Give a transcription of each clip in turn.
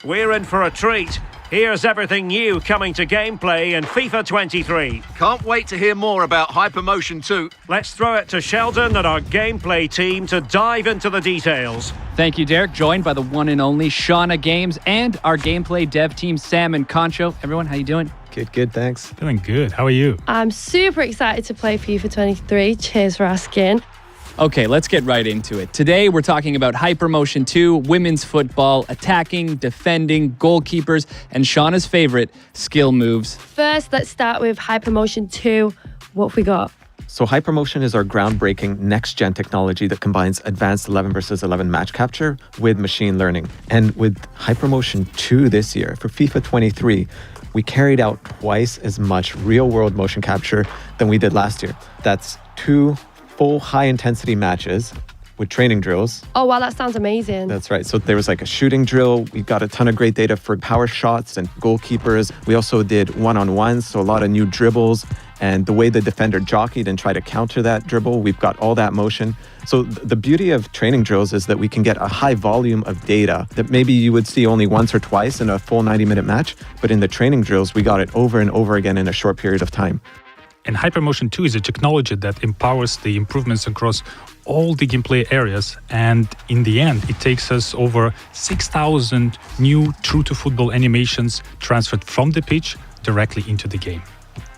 We're in for a treat. Here's everything new coming to gameplay in FIFA 23. Can't wait to hear more about HyperMotion 2. Let's throw it to Sheldon and our gameplay team to dive into the details. Thank you, Derek. Joined by the one and only Shauna Games and our gameplay dev team, Sam and Concho. Everyone, how you doing? Good, thanks. Doing good. How are you? I'm super excited to play FIFA 23. Cheers for asking. Okay, let's get right into it. Today, we're talking about HyperMotion 2, women's football, attacking, defending, goalkeepers, and Shauna's favorite, skill moves. First, let's start with HyperMotion 2. What have we got? So HyperMotion is our groundbreaking next-gen technology that combines advanced 11 versus 11 match capture with machine learning. And with HyperMotion 2 this year, for FIFA 23, we carried out twice as much real-world motion capture than we did last year. That's 2 full high-intensity matches with training drills. Oh, wow, that sounds amazing. That's right. So there was like a shooting drill. We got a ton of great data for Powershots and goalkeepers. We also did one-on-ones, so a lot of new dribbles. And the way the defender jockeyed and tried to counter that dribble, we've got all that motion. So the beauty of training drills is that we can get a high volume of data that maybe you would see only once or twice in a full 90-minute match. But in the training drills, we got it over and over again in a short period of time. And HyperMotion 2 is a technology that empowers the improvements across all the gameplay areas. And in the end, it takes us over 6,000 new true-to-football animations transferred from the pitch directly into the game.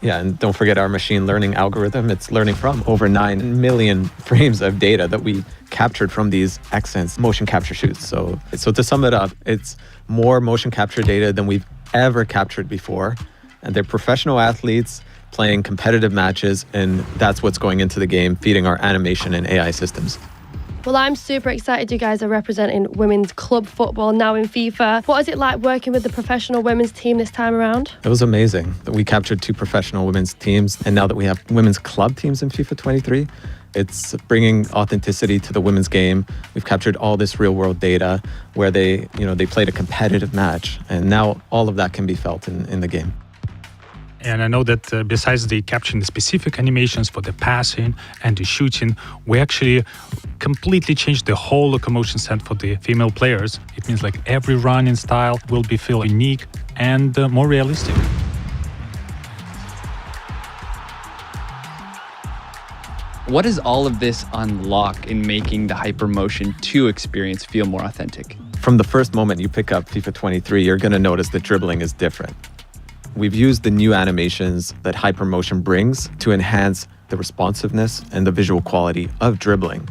Yeah, and don't forget our machine learning algorithm. It's learning from over 9 million frames of data that we captured from these XSense motion capture shoots. So to sum it up, it's more motion capture data than we've ever captured before. And they're professional athletes playing competitive matches, and that's what's going into the game, feeding our animation and AI systems. Well, I'm super excited you guys are representing women's club football now in FIFA. What is it like working with the professional women's team this time around? It was amazing that we captured 2 professional women's teams, and now that we have women's club teams in FIFA 23, it's bringing authenticity to the women's game. We've captured all this real-world data where they played a competitive match, and now all of that can be felt in the game. And I know that besides the capturing the specific animations for the passing and the shooting, we actually completely changed the whole locomotion set for the female players. It means like every running style will be feel unique and more realistic. What does all of this unlock in making the HyperMotion 2 experience feel more authentic? From the first moment you pick up FIFA 23, you're going to notice that dribbling is different. We've used the new animations that HyperMotion brings to enhance the responsiveness and the visual quality of dribbling.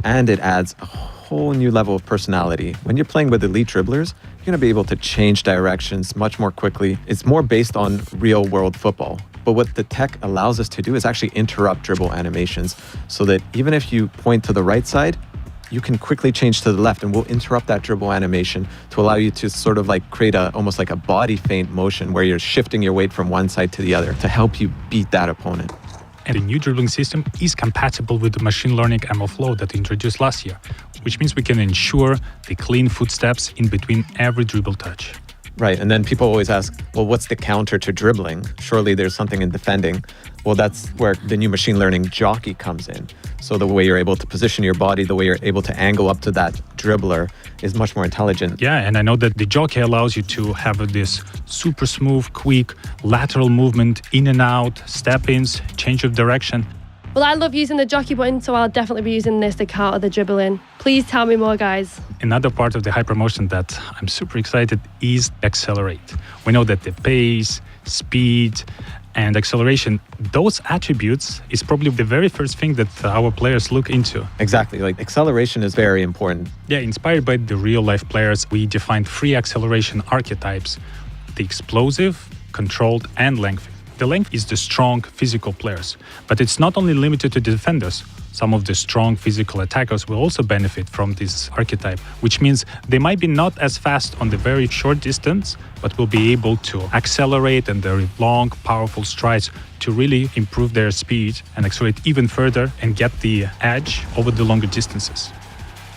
And it adds a whole new level of personality. When you're playing with elite dribblers, you're going to be able to change directions much more quickly. It's more based on real-world football. But what the tech allows us to do is actually interrupt dribble animations so that even if you point to the right side, you can quickly change to the left, and we'll interrupt that dribble animation to allow you to sort of like create almost like a body feint motion where you're shifting your weight from one side to the other to help you beat that opponent. And the new dribbling system is compatible with the machine learning ML flow that we introduced last year, which means we can ensure the clean footsteps in between every dribble touch. Right, and then people always ask, well, what's the counter to dribbling? Surely there's something in defending. Well, that's where the new machine learning jockey comes in. So the way you're able to position your body, the way you're able to angle up to that dribbler is much more intelligent. Yeah, and I know that the jockey allows you to have this super smooth, quick, lateral movement, in and out, step-ins, change of direction. Well, I love using the jockey button, so I'll definitely be using this to counter the dribbling. Please tell me more, guys. Another part of the HyperMotion that I'm super excited is accelerate. We know that the pace, speed, and acceleration, those attributes is probably the very first thing that our players look into. Exactly, like acceleration is very important. Yeah, inspired by the real-life players, we defined 3 acceleration archetypes: the explosive, controlled, and lengthy. The length is the strong physical players, but it's not only limited to defenders. Some of the strong physical attackers will also benefit from this archetype, which means they might be not as fast on the very short distance, but will be able to accelerate and their long, powerful strides to really improve their speed and accelerate even further and get the edge over the longer distances.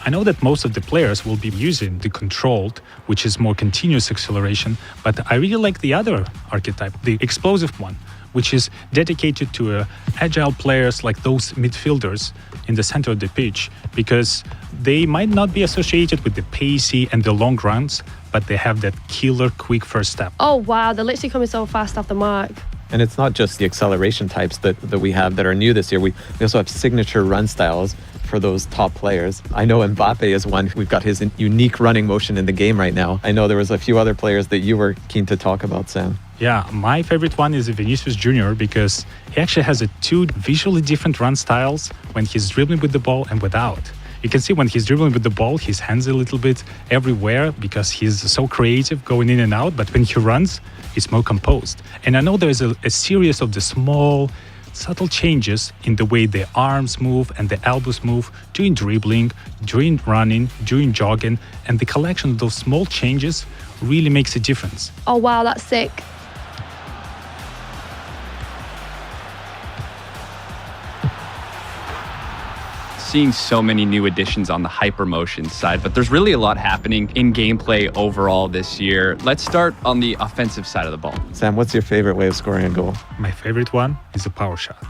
I know that most of the players will be using the controlled, which is more continuous acceleration, but I really like the other archetype, the explosive one, which is dedicated to agile players like those midfielders in the center of the pitch, because they might not be associated with the pacey and the long runs, but they have that killer quick first step. Oh, wow. They're literally coming so fast off the mark. And it's not just the acceleration types that we have that are new this year. We also have signature run styles for those top players. I know Mbappe is one. We've got his unique running motion in the game right now. I know there was a few other players that you were keen to talk about, Sam. Yeah, my favorite one is Vinicius Jr. because he actually has two visually different run styles when he's dribbling with the ball and without. You can see when he's dribbling with the ball, his hands a little bit everywhere because he's so creative going in and out. But when he runs, he's more composed. And I know there's a series of the small, subtle changes in the way the arms move and the elbows move during dribbling, during running, during jogging. And the collection of those small changes really makes a difference. Oh, wow, that's sick. Seeing so many new additions on the HyperMotion side, but there's really a lot happening in gameplay overall this year. Let's start on the offensive side of the ball. Sam, what's your favorite way of scoring a goal? My favorite one is a power shot.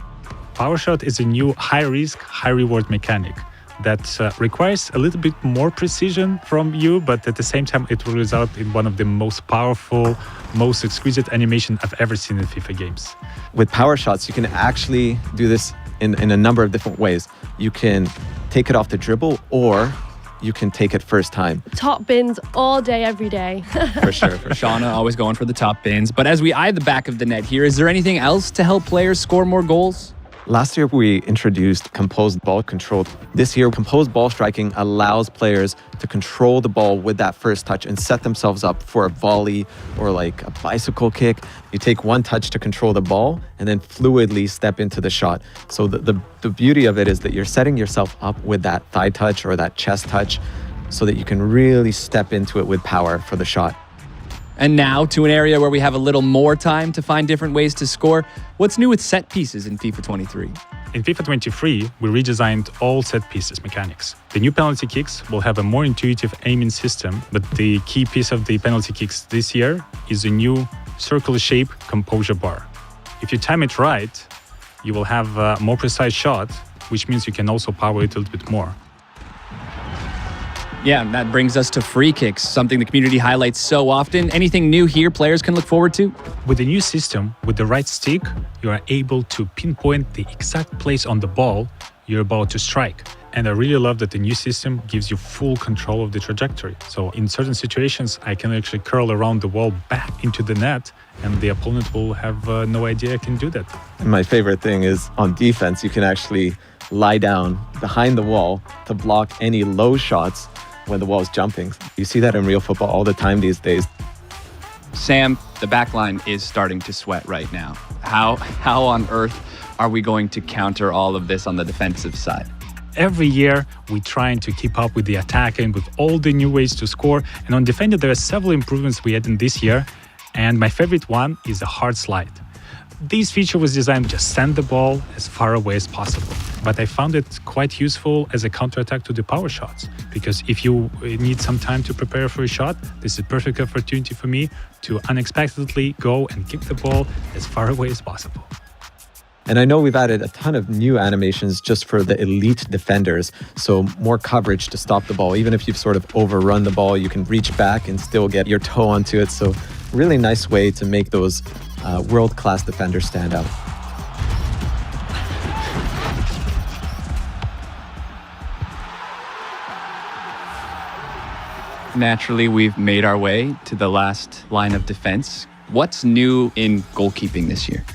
Power shot is a new high-risk, high-reward mechanic that requires a little bit more precision from you, but at the same time, it will result in one of the most powerful, most exquisite animation I've ever seen in FIFA games. With power shots, you can actually do this in a number of different ways. You can take it off the dribble, or you can take it first time. Top bins all day, every day. For sure. Shauna always going for the top bins. But as we eye the back of the net here, is there anything else to help players score more goals? Last year, we introduced composed ball control. This year, composed ball striking allows players to control the ball with that first touch and set themselves up for a volley or like a bicycle kick. You take one touch to control the ball and then fluidly step into the shot. So the beauty of it is that you're setting yourself up with that thigh touch or that chest touch so that you can really step into it with power for the shot. And now to an area where we have a little more time to find different ways to score. What's new with set pieces in FIFA 23? In FIFA 23, we redesigned all set pieces mechanics. The new penalty kicks will have a more intuitive aiming system, but the key piece of the penalty kicks this year is a new circular shape composure bar. If you time it right, you will have a more precise shot, which means you can also power it a little bit more. Yeah, and that brings us to free kicks, something the community highlights so often. Anything new here players can look forward to? With the new system, with the right stick, you are able to pinpoint the exact place on the ball you're about to strike. And I really love that the new system gives you full control of the trajectory. So in certain situations, I can actually curl around the wall back into the net, and the opponent will have no idea I can do that. And my favorite thing is on defense, you can actually lie down behind the wall to block any low shots when the wall is jumping. You see that in real football all the time these days. Sam, the back line is starting to sweat right now. How on earth are we going to counter all of this on the defensive side? Every year, we're trying to keep up with the attack and with all the new ways to score. And on defending, there are several improvements we had in this year. And my favorite one is a hard slide. This feature was designed to just send the ball as far away as possible. But I found it quite useful as a counterattack to the power shots. Because if you need some time to prepare for a shot, this is a perfect opportunity for me to unexpectedly go and kick the ball as far away as possible. And I know we've added a ton of new animations just for the elite defenders. So more coverage to stop the ball. Even if you've sort of overrun the ball, you can reach back and still get your toe onto it. So really nice way to make those world-class defenders stand out. Naturally, we've made our way to the last line of defense. What's new in goalkeeping this year?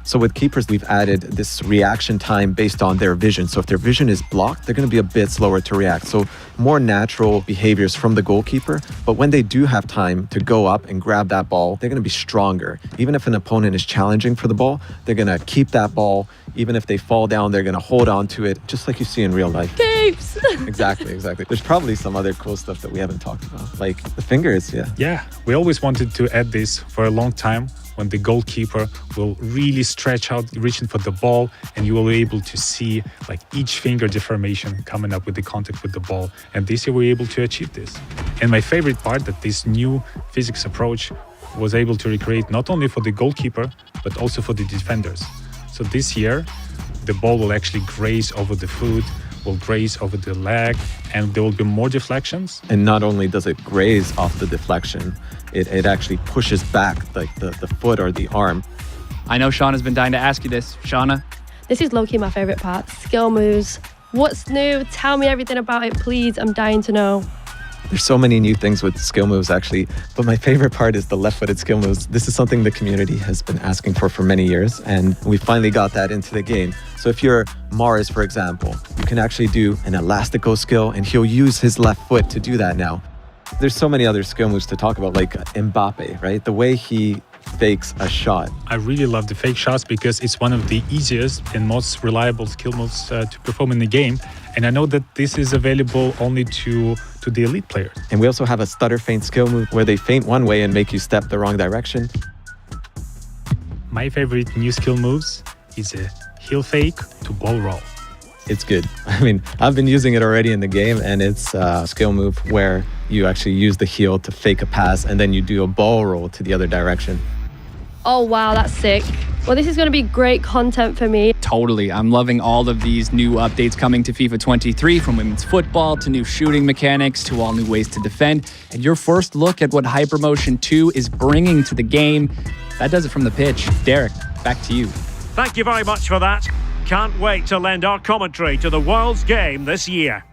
So with keepers, we've added this reaction time based on their vision. So if their vision is blocked, they're going to be a bit slower to react. So more natural behaviors from the goalkeeper. But when they do have time to go up and grab that ball, they're going to be stronger. Even if an opponent is challenging for the ball, they're going to keep that ball. Even if they fall down, they're going to hold on to it, just like you see in real life. Keeps! Exactly. There's probably some other cool stuff that we haven't talked about, like the fingers, Yeah, we always wanted to add this for a long time, when the goalkeeper will really stretch out, reaching for the ball, and you will be able to see like each finger deformation coming up with the contact with the ball. And this year we were able to achieve this. And my favorite part, that this new physics approach was able to recreate not only for the goalkeeper, but also for the defenders. So this year, the ball will actually graze over the foot, will graze over the leg, and there will be more deflections. And not only does it graze off the deflection, it actually pushes back like the foot or the arm. I know Shauna's been dying to ask you this. Shauna? This is low-key my favourite part. Skill moves. What's new? Tell me everything about it, please. I'm dying to know. There's so many new things with skill moves, actually. But my favorite part is the left-footed skill moves. This is something the community has been asking for many years, and we finally got that into the game. So if you're Mars, for example, you can actually do an elastico skill, and he'll use his left foot to do that now. There's so many other skill moves to talk about, like Mbappe, right? The way he fakes a shot. I really love the fake shots because it's one of the easiest and most reliable skill moves to perform in the game. And I know that this is available only to the elite players. And we also have a stutter feint skill move where they feint one way and make you step the wrong direction. My favorite new skill moves is a heel fake to ball roll. It's good. I mean, I've been using it already in the game, and it's a skill move where you actually use the heel to fake a pass and then you do a ball roll to the other direction. Oh, wow, that's sick. Well, this is going to be great content for me. Totally. I'm loving all of these new updates coming to FIFA 23, from women's football to new shooting mechanics to all new ways to defend. And your first look at what HyperMotion 2 is bringing to the game. That does it from the pitch. Derek, back to you. Thank you very much for that. Can't wait to lend our commentary to the world's game this year.